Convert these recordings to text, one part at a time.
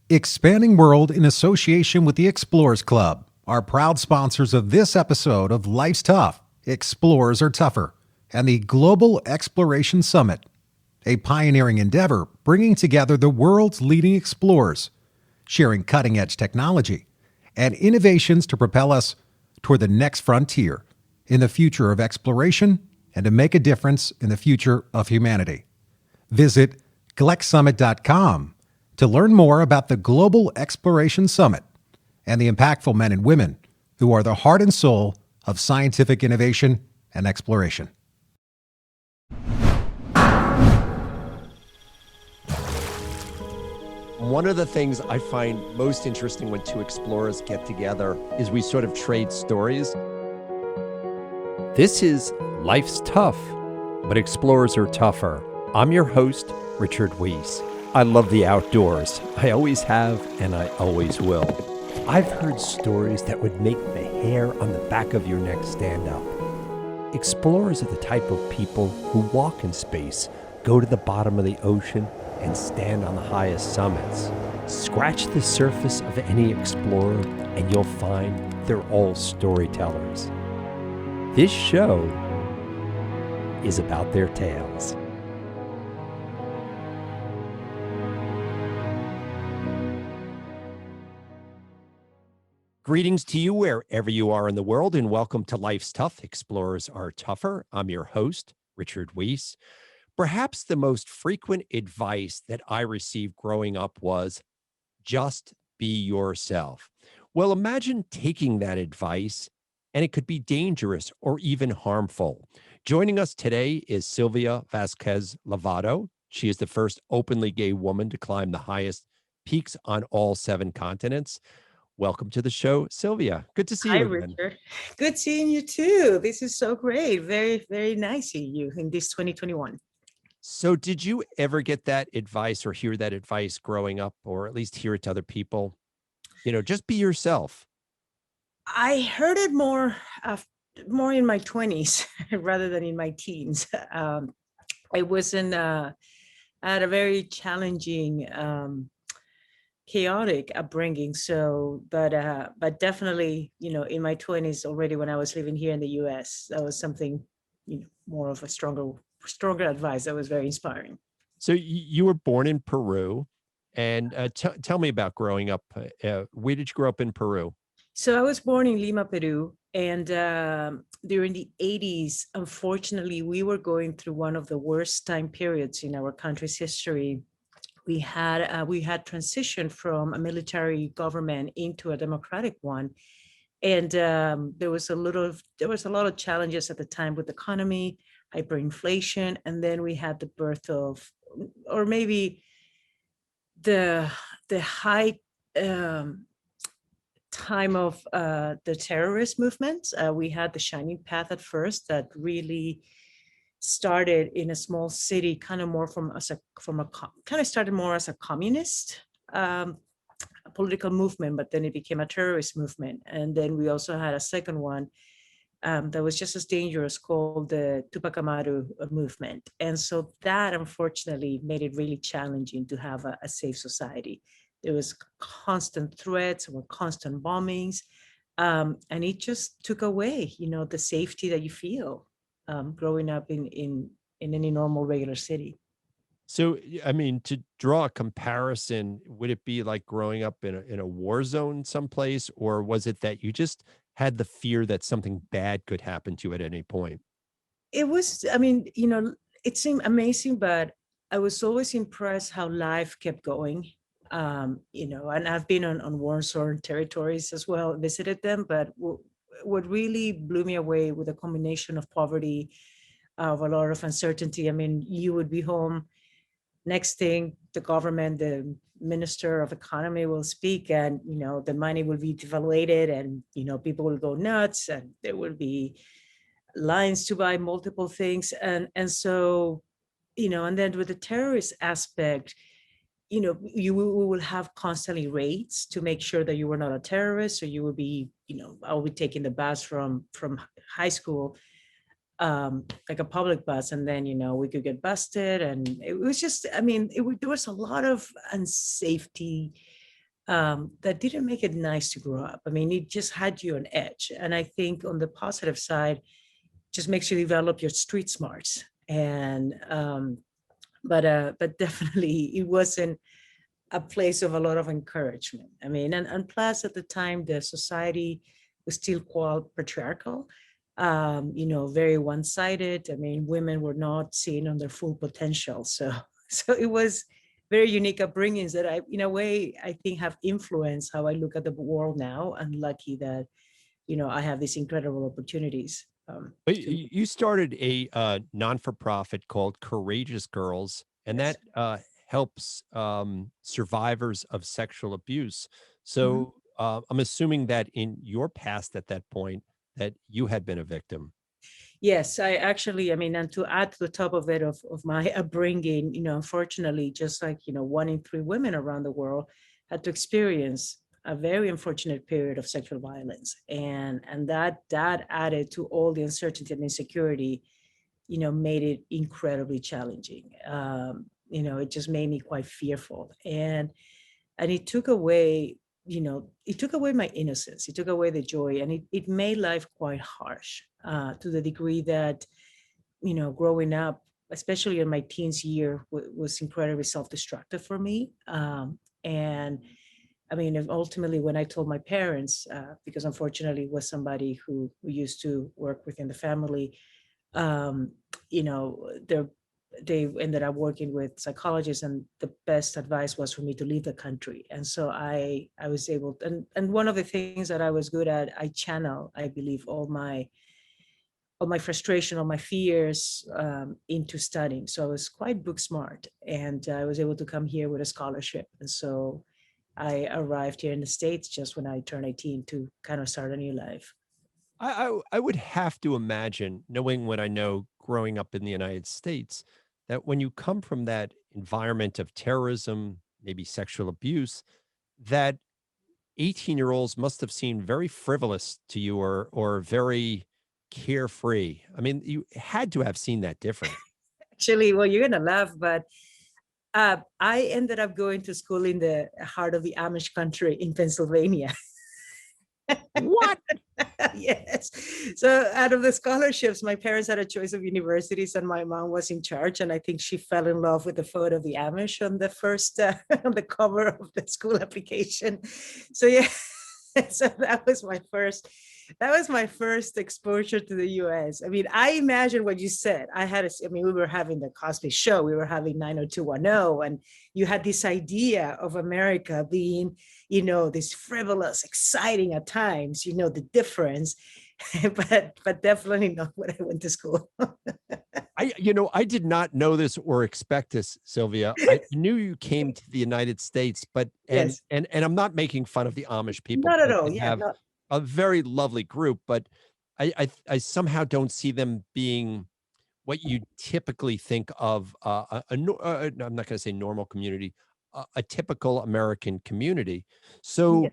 Expanding World in association with the Explorers Club are proud sponsors of this episode of Life's Tough, Explorers Are Tougher, and the Global Exploration Summit, a pioneering endeavor bringing together the world's leading explorers, sharing cutting-edge technology and innovations to propel us toward the next frontier in the future of exploration and to make a difference in the future of humanity. Visit glexsummit.com to learn more about the Global Exploration Summit and the impactful men and women who are the heart and soul of scientific innovation and exploration. One of the things I find most interesting when two explorers get together is we sort of trade stories. This is Life's Tough, but Explorers Are Tougher. I'm your host, Richard Wiese. I love the outdoors. I always have, and I always will. I've heard stories that would make the hair on the back of your neck stand up. Explorers are the type of people who walk in space, go to the bottom of the ocean, and stand on the highest summits. Scratch the surface of any explorer, and you'll find they're all storytellers. This show is about their tales. Greetings to you wherever you are in the world, and welcome to Life's Tough, Explorers Are Tougher. I'm your host, Richard Wiese. Perhaps the most frequent advice that I received growing up was, just be yourself. Well, imagine taking that advice, and it could be dangerous or even harmful. Joining us today is Silvia Vasquez Lavado. She is the first openly gay woman to climb the highest peaks on all 7 continents. Welcome to the show, Silvia. Good to see you again. Hi, Richard. Good seeing you too. This is so great. Very, very nice seeing you in this 2021. So did you ever get that advice or hear that advice growing up, or at least hear it to other people? Just be yourself. I heard it more in my 20s rather than in my teens. I wasn't I had a very challenging chaotic upbringing. So, but definitely, in my 20s already, when I was living here in the US, that was something, more of a stronger advice that was very inspiring. So you were born in Peru, and tell me about growing up. Where did you grow up in Peru? So I was born in Lima, Peru, and during the 80s, unfortunately, we were going through one of the worst time periods in our country's history. We had transitioned from a military government into a democratic one, and there was a lot of challenges at the time with the economy, hyperinflation, and then we had the birth of, or maybe the high time of the terrorist movement. We had the Shining Path at first that really started in a small city, kind of more started more as a communist political movement, but then it became a terrorist movement. And then we also had a second one that was just as dangerous, called the Tupac Amaru movement. And so that unfortunately made it really challenging to have a safe society. There was constant threats, or constant bombings, and it just took away, the safety that you feel growing up in any normal regular city. So, I mean, to draw a comparison, would it be like growing up in a war zone someplace, or was it that you just had the fear that something bad could happen to you at any point? It was, I mean, it seemed amazing, but I was always impressed how life kept going. And I've been on war-torn territories as well, visited them, but what really blew me away with a combination of poverty, of a lot of uncertainty. I mean, you would be home, next thing, the government, the minister of economy will speak, and, the money will be devaluated, and, people will go nuts, and there will be lines to buy multiple things. And so, and then with the terrorist aspect, we will have constantly raids to make sure that you were not a terrorist. So you will be, I will be taking the bus from high school, like a public bus, and then we could get busted, and it was just, I mean, there was a lot of unsafety, that didn't make it nice to grow up. I mean, it just had you on edge. And I think on the positive side, just makes you develop your street smarts. And but definitely it wasn't a place of a lot of encouragement. I mean, and plus at the time the society was still quite patriarchal, very one-sided. I mean, women were not seen on their full potential. So so it was very unique upbringings that I, in a way, I think have influenced how I look at the world now. And lucky that, I have these incredible opportunities. But To you started a non-for-profit called Courageous Girls, and Yes. that helps survivors of sexual abuse. Mhm. So I'm assuming that in your past at that point, that you had been a victim. Yes, I actually, I mean, and to add to the top of it of my upbringing, unfortunately, just like, one in three women around the world had to experience a very unfortunate period of sexual violence. And that added to all the uncertainty and insecurity, made it incredibly challenging. It just made me quite fearful. And it took away my innocence, it took away the joy, and it made life quite harsh, to the degree that, growing up, especially in my teens year, was incredibly self-destructive for me. And I mean, ultimately, when I told my parents, because unfortunately it was somebody who used to work within the family, um, they ended up working with psychologists, and the best advice was for me to leave the country. And so I was able to, and one of the things that I was good at, I channel, I believe, all my frustration, all my fears, into studying. So I was quite book smart, and I was able to come here with a scholarship. And so I arrived here in the States just when I turned 18 to kind of start a new life. I would have to imagine, knowing what I know growing up in the United States, that when you come from that environment of terrorism, maybe sexual abuse, that 18-year-olds must have seemed very frivolous to you, or very carefree. I mean, you had to have seen that different. Actually, well, you're gonna laugh, but I ended up going to school in the heart of the Amish country in Pennsylvania. What? Yes. So out of the scholarships, my parents had a choice of universities, and my mom was in charge. And I think she fell in love with the photo of the Amish on the first on the cover of the school application. So yeah, so that was my first exposure to the US. I mean, I imagine what you said. I mean, we were having the Cosby Show, we were having 90210, and you had this idea of America being, this frivolous, exciting at times, the difference, but definitely not what I went to school. I did not know this or expect this, Sylvia. I knew you came to the United States, but and Yes, and and I'm not making fun of the Amish people not at because all. they Yeah, have not. a very lovely group, but I somehow don't see them being what you typically think of, I'm not going to say normal community, a typical American community. Yeah. So,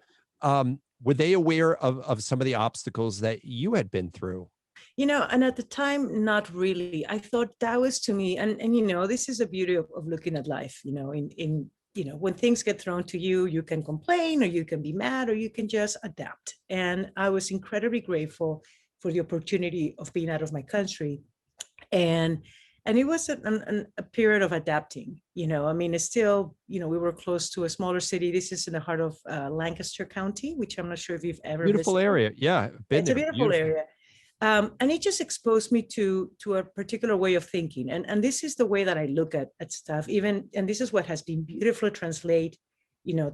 were they aware of some of the obstacles that you had been through? And at the time, not really. I thought that was to me, and this is the beauty of looking at life. When things get thrown to you, you can complain, or you can be mad, or you can just adapt. And I was incredibly grateful for the opportunity of being out of my country, and it was a period of adapting. I mean, it's still, we were close to a smaller city. This is in the heart of Lancaster County, which I'm not sure if you've ever Beautiful visited. area. Yeah, I've been It's a there. beautiful Beautiful. area. And it just exposed me to a particular way of thinking. And this is the way that I look at stuff, even, and this is what has been beautifully translated,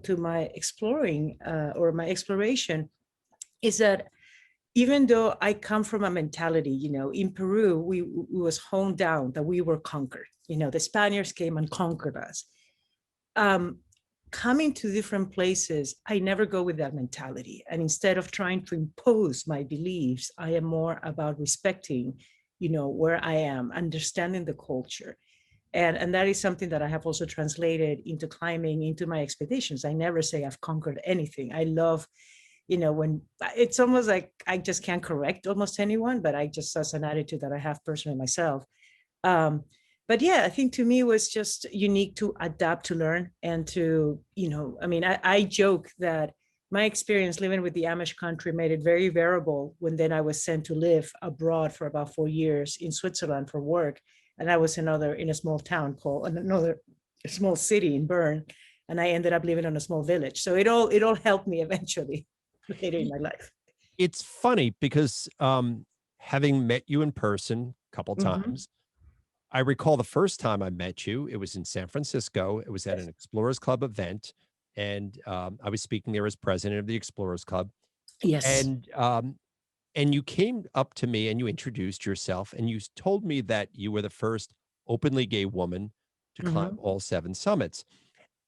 to my exploring, or my exploration, is that even though I come from a mentality, in Peru, we was honed down that we were conquered. The Spaniards came and conquered us. Um, Coming to different places, I never go with that mentality. And instead of trying to impose my beliefs, I am more about respecting, where I am, understanding the culture. And that is something that I have also translated into climbing, into my expeditions. I never say I've conquered anything. I love, when it's almost like I just can't correct almost anyone, but I just, that's an attitude that I have personally myself. Um, but yeah, I think to me it was just unique to adapt, to learn, and to, I mean, I joke that my experience living with the Amish country made it very variable when then I was sent to live abroad for about 4 years in Switzerland for work. And I was in a small town called another small city in Bern. And I ended up living in a small village. So it all helped me eventually later in my life. It's funny because having met you in person a couple Mm-hmm. times, I recall the first time I met you, it was in San Francisco. It was at Yes. an Explorers Club event. And I was speaking there as president of the Explorers Club. Yes. And and you came up to me and you introduced yourself and you told me that you were the first openly gay woman to climb Mm-hmm. all 7 summits.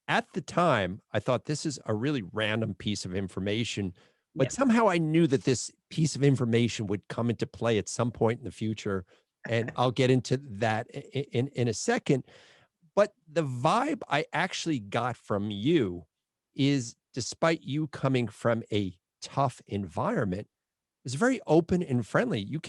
At the time, I thought this is a really random piece of information, but Yeah. somehow I knew that this piece of information would come into play at some point in the future. And I'll get into that in a second. But the vibe I actually got from you is despite you coming from a tough environment, it was very open and friendly. You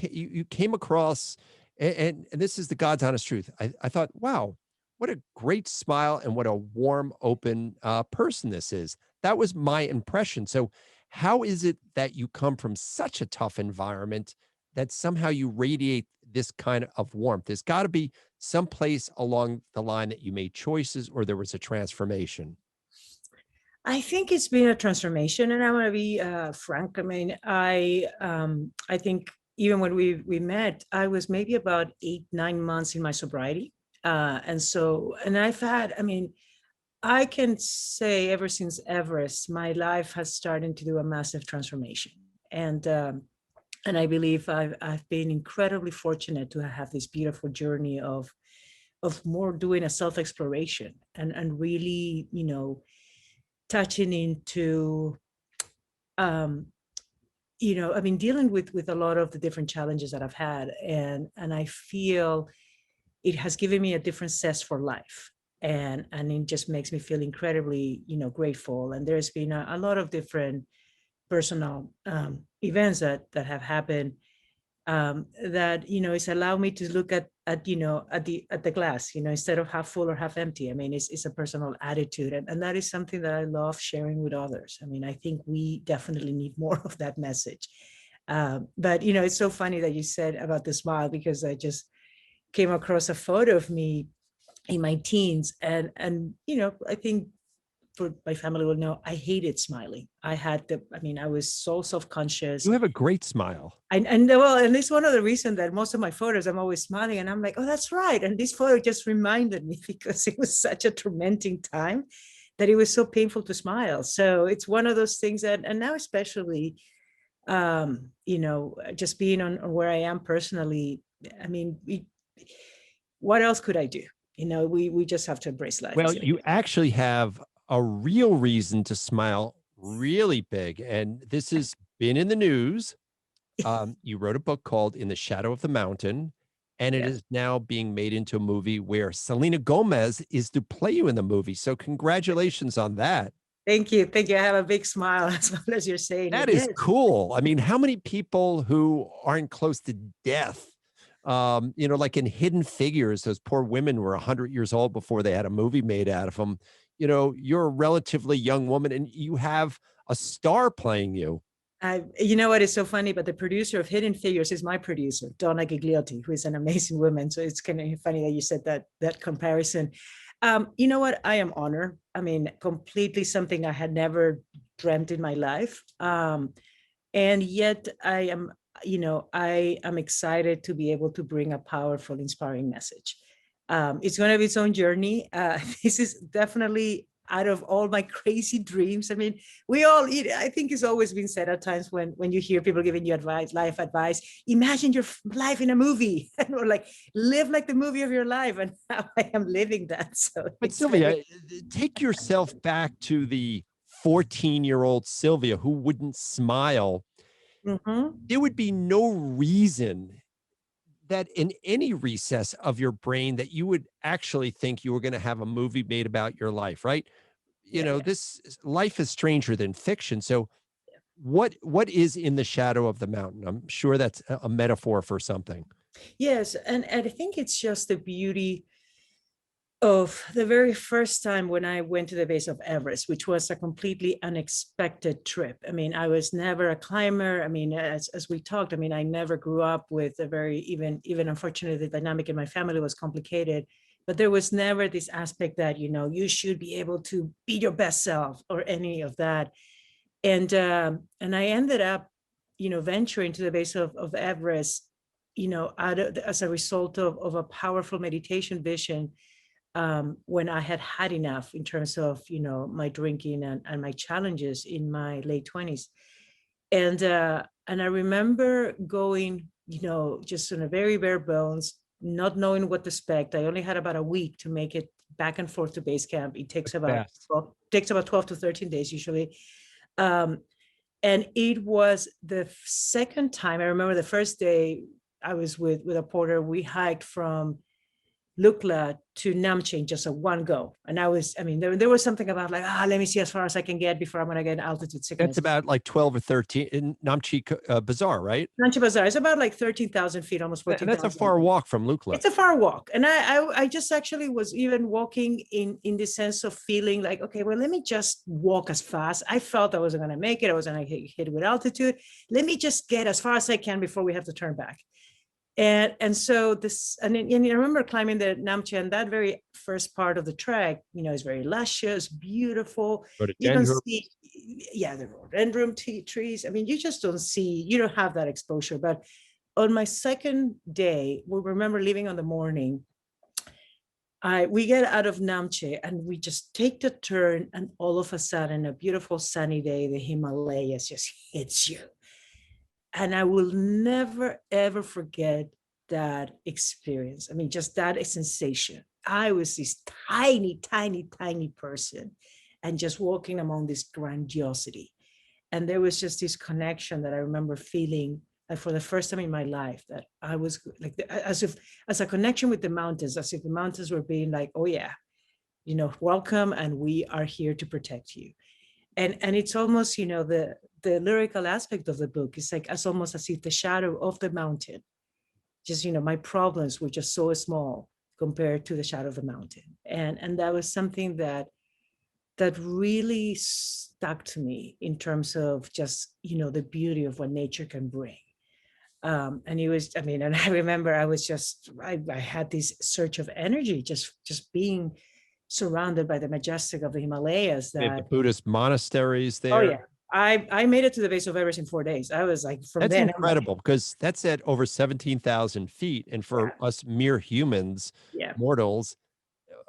came across, and this is the God's honest truth. I thought, wow, what a great smile and what a warm, open person this is. That was my impression. So, how is it that you come from such a tough environment that somehow you radiate this kind of warmth? There's got to be some place along the line that you made choices or there was a transformation. I think it's been a transformation, and I'm going to be frank. I mean, I think even when we met, I was maybe about 8, 9 months in my sobriety, and I've had. I mean, I can say ever since Everest, my life has started to do a massive transformation, and I believe I've been incredibly fortunate to have this beautiful journey of more doing a self exploration and really, touching into um I mean, dealing with a lot of the different challenges that I've had, and I feel it has given me a different zest for life, and it just makes me feel incredibly, grateful. And there's been a lot of different personal events that have happened, that it's allowed me to look at the glass, instead of half full or half empty. I mean, it's a personal attitude, and that is something that I love sharing with others. I mean, I think we definitely need more of that message. But it's so funny that you said about the smile, because I just came across a photo of me in my teens, and I think for my family will know, I hated smiling. I mean, I was so self-conscious. You have a great smile. And well, and it's one of the reasons that most of my photos, I'm always smiling, and I'm like, oh, that's right. And this photo just reminded me because it was such a tormenting time that it was so painful to smile. So it's one of those things that, and now especially, just being on where I am personally, I mean, what else could I do? We just have to embrace life. Well, you actually have a real reason to smile really big. And this has been in the news. You wrote a book called In the Shadow of the Mountain, and it Yeah. is now being made into a movie where Selena Gomez is to play you in the movie. So congratulations on that. Thank you. Thank you. I have a big smile as well as you're saying it. That is Yes. cool. I mean, how many people who aren't close to death, like in Hidden Figures, those poor women were 100 years old before they had a movie made out of them. You're a relatively young woman and you have a star playing you. You know what is so funny, but the producer of Hidden Figures is my producer, Donna Gigliotti, who is an amazing woman. So it's kind of funny that you said that comparison. You know what? I am honored. I mean, completely something I had never dreamt in my life. And yet I am excited to be able to bring a powerful, inspiring message. It's going to be its own journey. This is definitely out of all my crazy dreams. I mean, I think it's always been said at times when you hear people giving you advice, life advice, imagine your life in a movie or like live like the movie of your life. And now I am living that. So But Sylvia, take yourself back to the 14-year-old Sylvia who wouldn't smile. Mhm. There would be no reason that in any recess of your brain that you would actually think you were going to have a movie made about your life, right? Yeah. This life is stranger than fiction. So what is in the shadow of the mountain? I'm sure that's a metaphor for something. Yes, and I think it's just the beauty. of the very first time when I went to the base of Everest, which was a completely unexpected trip. I mean, I was never a climber. I mean, as we talked, I mean, I never grew up with a very, even unfortunately, the dynamic in my family was complicated, but there was never this aspect that, you should be able to be your best self or any of that. And I ended up, venturing to the base of Everest, as a result of a powerful meditation vision, when I had enough in terms of, my drinking and my challenges in my late 20s. And I remember going, just on a very bare bones, not knowing what to expect. I only had about a week to make it back and forth to base camp. It takes about 12 to 13 days usually. And it was the second time. I remember the first day I was with a porter. We hiked from Lukla to Namche in just a one go. And there was something about like, let me see as far as I can get before I'm going to get altitude sickness. That's about like 12 or 13 in Namche Bazaar, right? Namche Bazaar is about like 13,000 feet, almost 14,000. And that's a far walk from Lukla. It's a far walk. And I just actually was even walking in the sense of feeling like, okay, well, let me just walk as fast. I felt I wasn't going to make it. I was going to hit with altitude. Let me just get as far as I can before we have to turn back. And so this, and I remember climbing the Namche, and that very first part of the trek, is very luscious, beautiful. You don't see, the rhododendron trees. I mean, you just don't see, you don't have that exposure. But on my second day, we remember leaving on the morning, we get out of Namche and we just take the turn, and all of a sudden, a beautiful sunny day, the Himalayas just hits you. And I will never, ever forget that experience. I mean, just that sensation. I was this tiny, tiny, tiny person and just walking among this grandiosity. And there was just this connection that I remember feeling like for the first time in my life, that I was like, as a connection with the mountains, as if the mountains were being like, oh yeah, welcome, and we are here to protect you. And it's almost, the lyrical aspect of the book is like, as almost as if the shadow of the mountain, just, my problems were just so small compared to the shadow of the mountain. And that was something that really stuck to me in terms of just, the beauty of what nature can bring. And it was, and I remember I had this surge of energy, just being surrounded by the majestic of the Himalayas. That the Buddhist monasteries there. Oh yeah, I made it to the base of Everest in 4 days. I was like, that's incredible, because that's at over 17,000 feet, and for us mere humans, mortals,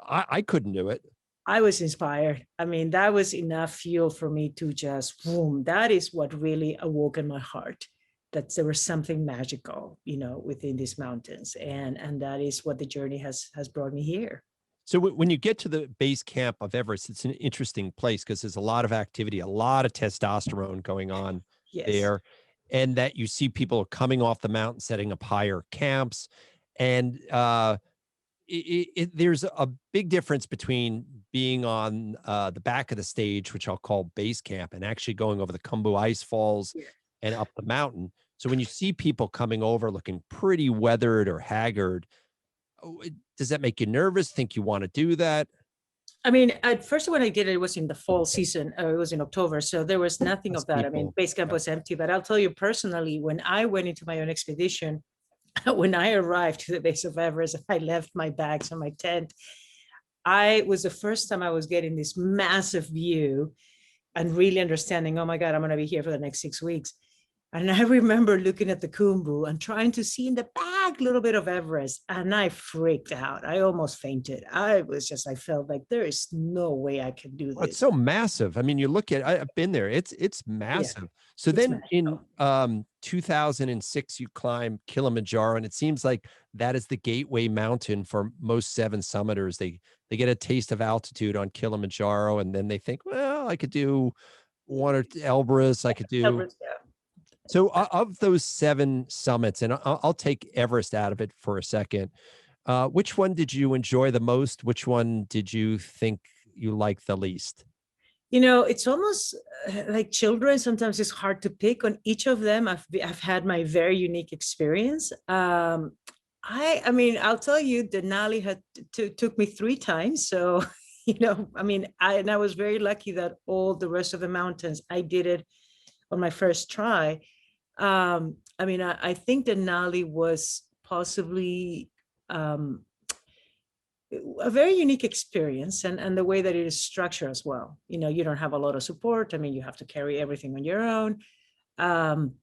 I couldn't do it. I was inspired. I mean, that was enough fuel for me to just boom. That is what really awoke in my heart, that there was something magical, within these mountains, and that is what the journey has brought me here. So when you get to the base camp of Everest, it's an interesting place because there's a lot of activity, a lot of testosterone going on there, and that you see people coming off the mountain, setting up higher camps. And there's a big difference between being on the back of the stage, which I'll call base camp, and actually going over the Khumbu ice falls and up the mountain. So when you see people coming over looking pretty weathered or haggard, does that make you nervous? Think you want to do that? I mean, at first when I did it, it was in the fall season. It was in October. So there was nothing of that. I mean, base camp was empty. But I'll tell you personally, when I went into my own expedition, when I arrived to the base of Everest, I left my bags on my tent. I was the first time I was getting this massive view and really understanding, oh my God, I'm going to be here for the next 6 weeks. And I remember looking at the Khumbu and trying to see in the back a little bit of Everest, and I freaked out. I almost fainted. I felt like there is no way I can do this. It's so massive. I mean, you look at, I've been there. It's massive. So it's then magical. In 2006, you climb Kilimanjaro, and it seems like that is the gateway mountain for most seven summiters. They get a taste of altitude on Kilimanjaro, and then they think, well, I could do one or Elbrus. I could do. Elbrus, So of those seven summits, and I'll take Everest out of it for a second, which one did you enjoy the most? Which one did you think you liked the least? It's almost like children. Sometimes it's hard to pick on each of them. I've had my very unique experience. I mean, I'll tell you, Denali took me 3 times. So, I mean, I was very lucky that all the rest of the mountains, I did it on my first try. I mean, I think Denali was possibly um, a very unique experience, and the way that it is structured as well. You don't have a lot of support. I mean, you have to carry everything on your own. Um,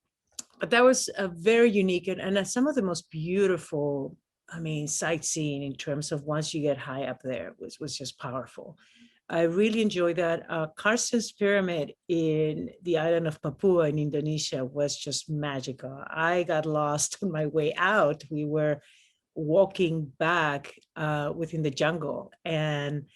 but that was a very unique, and some of the most beautiful, I mean, sightseeing in terms of once you get high up there was just powerful. I really enjoyed that. Carson's Pyramid in the island of Papua in Indonesia was just magical. I got lost on my way out. We were walking back within the jungle, and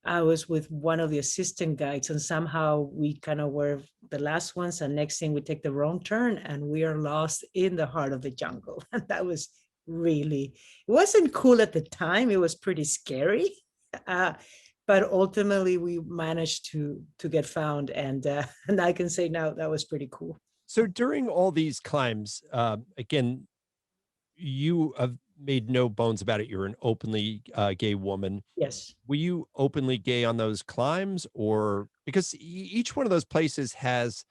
I was with one of the assistant guides, and somehow we kind of were the last ones. And next thing, we take the wrong turn, and we are lost in the heart of the jungle. And that was really, it wasn't cool at the time. It was pretty scary, uh, but ultimately we managed to get found, and I can say now that was pretty cool. So during all these climbs, again, you have made no bones about it. You're an openly gay woman. Yes. Were you openly gay on those climbs, or because each one of those places has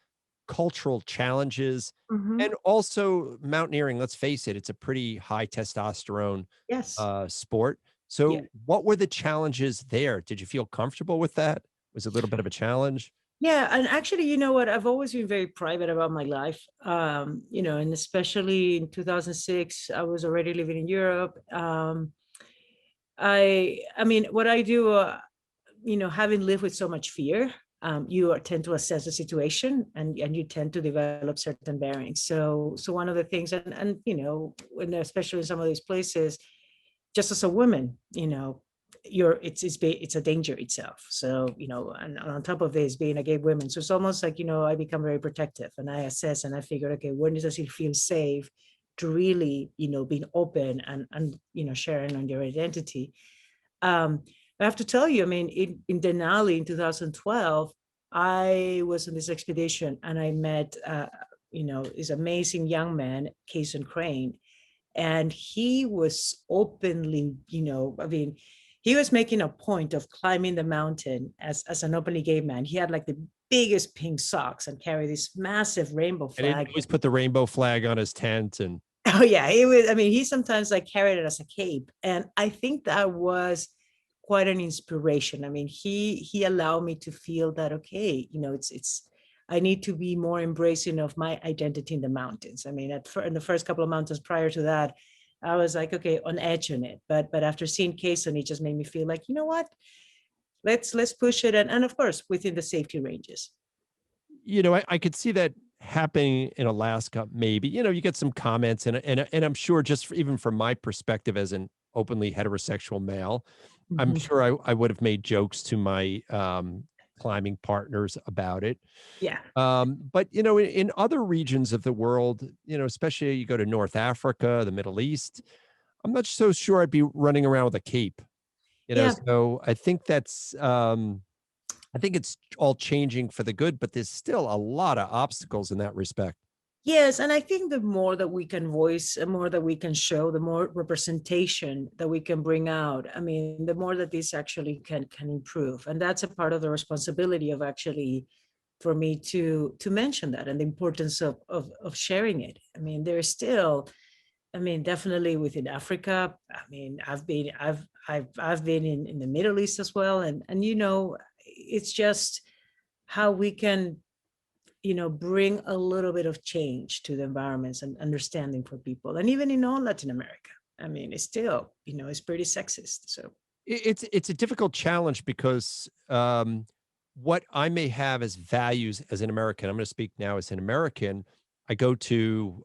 cultural challenges, Mhm. and also mountaineering, let's face it, it's a pretty high testosterone Yes. sport. Yeah. So what were the challenges there? Did you feel comfortable with that? Was it a little bit of a challenge? Yeah, and actually, you know what? I've always been very private about my life. And especially in 2006, I was already living in Europe. I mean, what I do, having lived with so much fear, tend to assess the situation, and you tend to develop certain bearings. So one of the things, and especially in some of these places, just as a woman, it's a danger itself. So, and on top of this, being a gay woman, so it's almost like, I become very protective, and I assess, and I figure, okay, when does it feel safe to really, being open, and sharing on your identity. um I have to tell you, I mean, in Denali in 2012, I was on this expedition, and I met this amazing young man, Kason Crane, and he was openly, I mean, he was making a point of climbing the mountain as an openly gay man. He had like the biggest pink socks and carried this massive rainbow And it flag. always put the rainbow flag on his tent and Oh yeah, he was. I mean, he sometimes like carried it as a cape, and I think that was quite an inspiration. I mean, he allowed me to feel that, okay, it's I need to be more embracing of my identity in the mountains. I mean, in the first couple of mountains prior to that, I was like, okay, on edge on it. But after seeing Kason, it just made me feel like, you know what, let's push it, and of course within the safety ranges. I could see that happening in Alaska, maybe. You get some comments, and I'm sure just even from my perspective as an openly heterosexual male, I'm Mhm. sure I would have made jokes to my climbing partners about it. Yeah. But in other regions of the world, especially you go to North Africa, the Middle East, I'm not so sure I'd be running around with a cape. Yeah. So I think it's all changing for the good, but there's still a lot of obstacles in that respect. Yes, and I think the more that we can voice, the more that we can show, the more representation that we can bring out. I mean, the more that this actually can improve, and that's a part of the responsibility of actually for me to mention that, and the importance of sharing it. I mean, there's still, I mean, definitely within Africa. I mean, I've been in the Middle East as well, and it's just how we can bring a little bit of change to the environments and understanding for people. And even in all Latin America, I mean, it's still, it's pretty sexist. So, It's a difficult challenge because what I may have as values as an American, I'm going to speak now as an American. I go to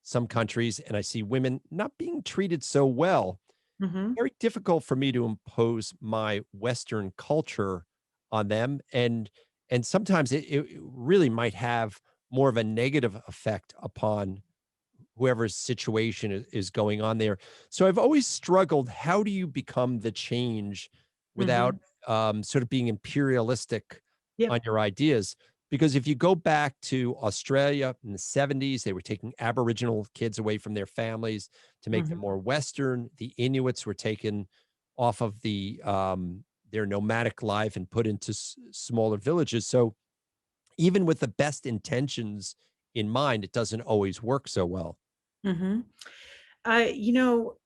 some countries and I see women not being treated so well. mhm. Very difficult for me to impose my Western culture on them, and sometimes it really might have more of a negative effect upon whoever's situation is going on there. So I've always struggled. How do you become the change without Mhm. sort of being imperialistic Yep. on your ideas? Because if you go back to Australia in the 70s, they were taking Aboriginal kids away from their families to make them Mhm. more Western. The Inuits were taken off of their nomadic life and put into smaller villages. So even with the best intentions in mind, it doesn't always work so well. Mhm. I, you know,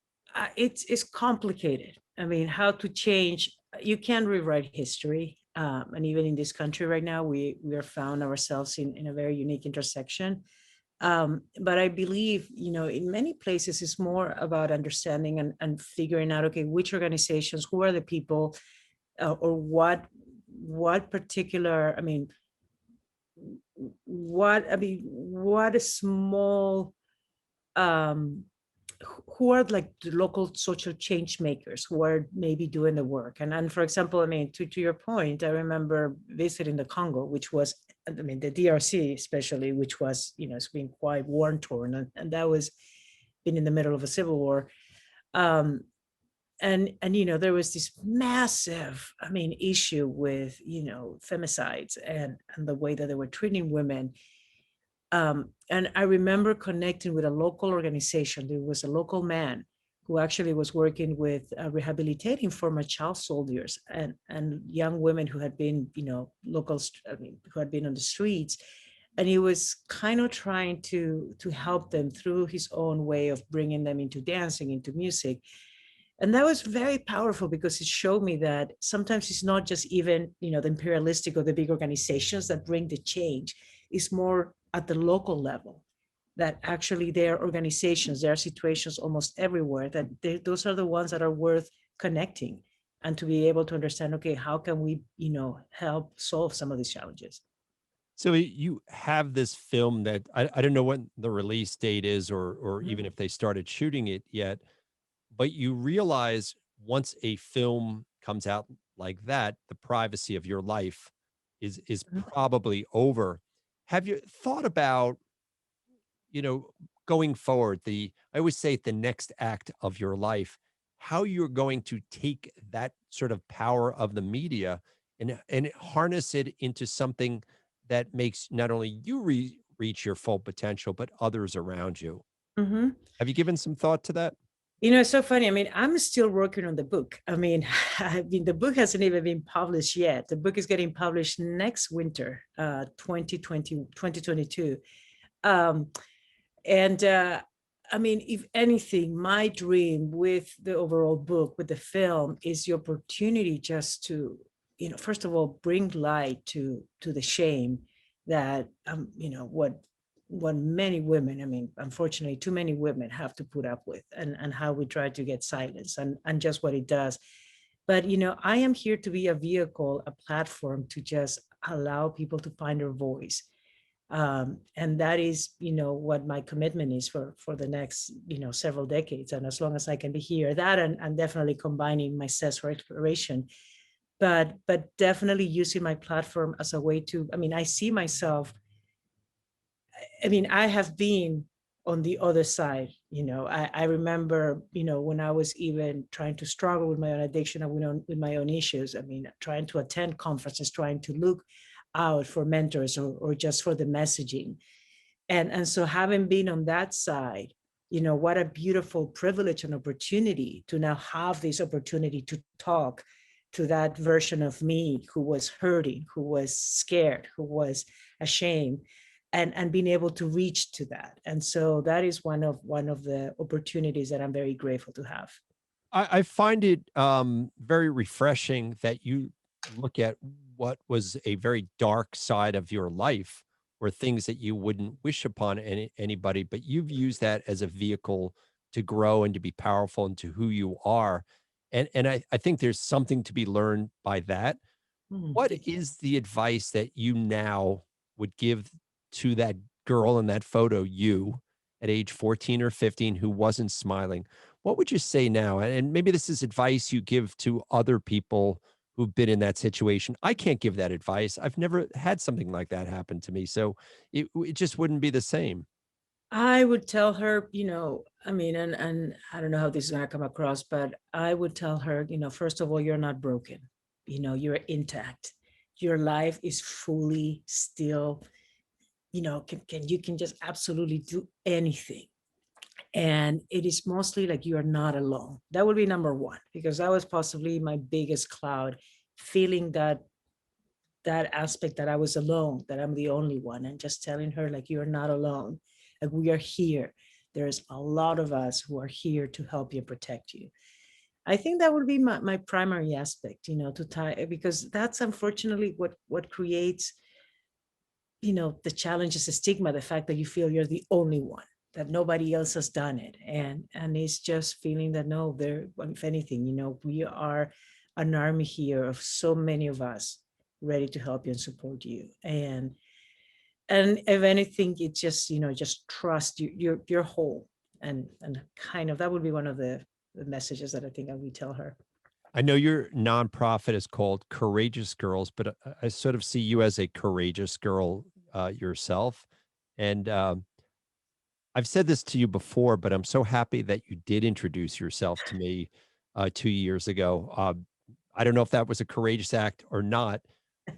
it's complicated. I mean, how to change? You can rewrite history, and even in this country right now, we are found ourselves in a very unique intersection. But I believe, in many places, it's more about understanding and figuring out, okay, which organizations, who are the people, or what particular, what a small, um who are like the local social change makers who are maybe doing the work. And for example, to your point, I remember visiting the Congo, which was, the DRC especially, which was, it's been quite war torn, and that was been in the middle of a civil war. um and there was this massive, issue with, femicides and the way that they were treating women. And I remember connecting with a local organization. There was a local man who actually was working with rehabilitating former child soldiers and young women who had been, locals, who had been on the streets. And he was kind of trying to help them through his own way of bringing them into dancing, into music. And that was very powerful because it showed me that sometimes it's not just even, the imperialistic or the big organizations that bring the change. It's more at the local level, that actually there are organizations, there are situations almost everywhere, that those are the ones that are worth connecting, and to be able to understand, okay, how can we, help solve some of these challenges. So you have this film that I don't know what the release date is, or Mhm. even if they started shooting it yet, but you realize once a film comes out like that, the privacy of your life is Mhm. probably over. Have you thought about, you know, going forward, I always say the next act of your life, how you're going to take that sort of power of the media and harness it into something that makes not only you reach your full potential, but others around you. Mhm. Have you given some thought to that? It's so funny. I'm still working on the book. The book hasn't even been published yet. The book is getting published next winter, 2020, 2022. Um, and if anything, my dream with the overall book, with the film, is the opportunity just to, first of all, bring light to the shame that, what many women, unfortunately, too many women have to put up with, and how we try to get silence, and just what it does. But, I am here to be a vehicle, a platform to just allow people to find their voice. And that is, what my commitment is for the next, several decades. And as long as I can be here, that, and definitely combining my cess for exploration, but definitely using my platform as a way to, I see myself, I have been on the other side. I remember, when I was even trying to struggle with my own addiction and with my own issues. Trying to attend conferences, trying to look out for mentors, or just for the messaging. And so, having been on that side, what a beautiful privilege and opportunity to now have this opportunity to talk to that version of me who was hurting, who was scared, who was ashamed, and being able to reach to that. And so that is one of the opportunities that I'm very grateful to have. I find it very refreshing that you look at what was a very dark side of your life, or things that you wouldn't wish upon anybody, but you've used that as a vehicle to grow and to be powerful into who you are. And I think there's something to be learned by that. What Thank you. is the advice that you now would give to that girl in that photo, you at age 14 or 15, who wasn't smiling? What would you say now? And maybe this is advice you give to other people who've been in that situation. I can't give that advice. I've never had something like that happen to me. So it just wouldn't be the same. I would tell her, and I don't know how this is going to come across, but I would tell her, first of all, you're not broken, you're intact. your life is fully still, you can just absolutely do anything. And it is mostly like you are not alone. That would be number one, because that was possibly my biggest cloud, feeling that aspect that I was alone, that I'm the only one, and just telling her like, you're not alone, like we are here. There's a lot of us who are here to help you, protect you. I think that would be my primary aspect, to tie, because that's unfortunately what creates, the challenge is the stigma, the fact that you feel you're the only one, that nobody else has done it. And it's just feeling that no, there, if anything, we are an army here of so many of us ready to help you and support you. And if anything, it's just, just trust you, you're whole. And kind of that would be one of the messages that I think I would tell her. I know your nonprofit is called Courageous Girls, but I sort of see you as a courageous girl yourself. And I've said this to you before, but I'm so happy that you did introduce yourself to me 2 years ago. I don't know if that was a courageous act or not,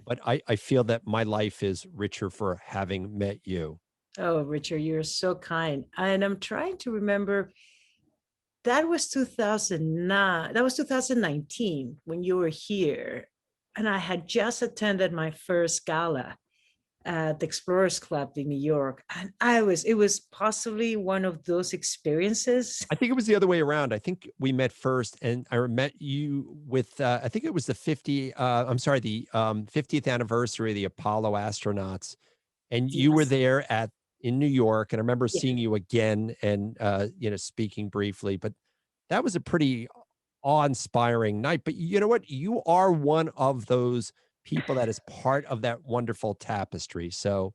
but I feel that my life is richer for having met you. Oh, Richard, you're so kind. And I'm trying to remember, that was 2009, that was 2019 when you were here. And I had just attended my first gala at the Explorers Club in New York. And it was possibly one of those experiences. I think it was the other way around. I think we met first, and I met you with, I think it was the 50th anniversary of the Apollo astronauts. And you were Yes. there in New York. And I remember Yeah. seeing you again and, speaking briefly, but that was a pretty awe-inspiring night. But you know what? You are one of those people that is part of that wonderful tapestry. So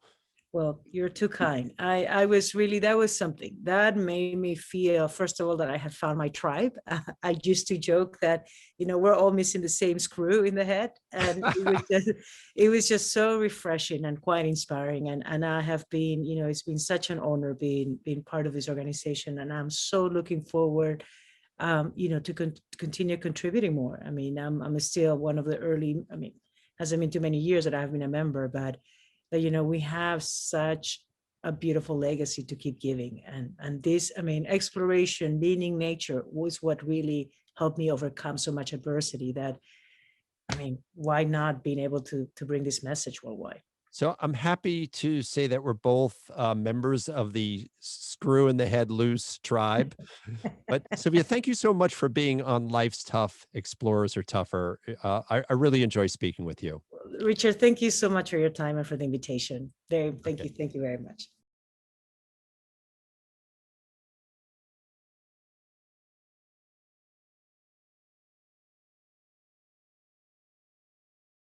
Well, you're too kind. I was really, that was something that made me feel, first of all, that I had found my tribe. I used to joke that, we're all missing the same screw in the head. And it was just so refreshing and quite inspiring. And I have been, it's been such an honor being part of this organization. And I'm so looking forward, to continue contributing more. I mean, I'm still one of the early, I mean, hasn't been too many years that I've been a member, but we have such a beautiful legacy to keep giving. And this, I mean, exploration, being in nature was what really helped me overcome so much adversity, that, I mean, why not being able to bring this message worldwide? So I'm happy to say that we're both members of the Screw in the Head Loose tribe. But Sylvia, thank you so much for being on Life's Tough, Explorers Are Tougher. I really enjoy speaking with you. Richard, thank you so much for your time and for the invitation. Thank Okay. you. Thank you very much.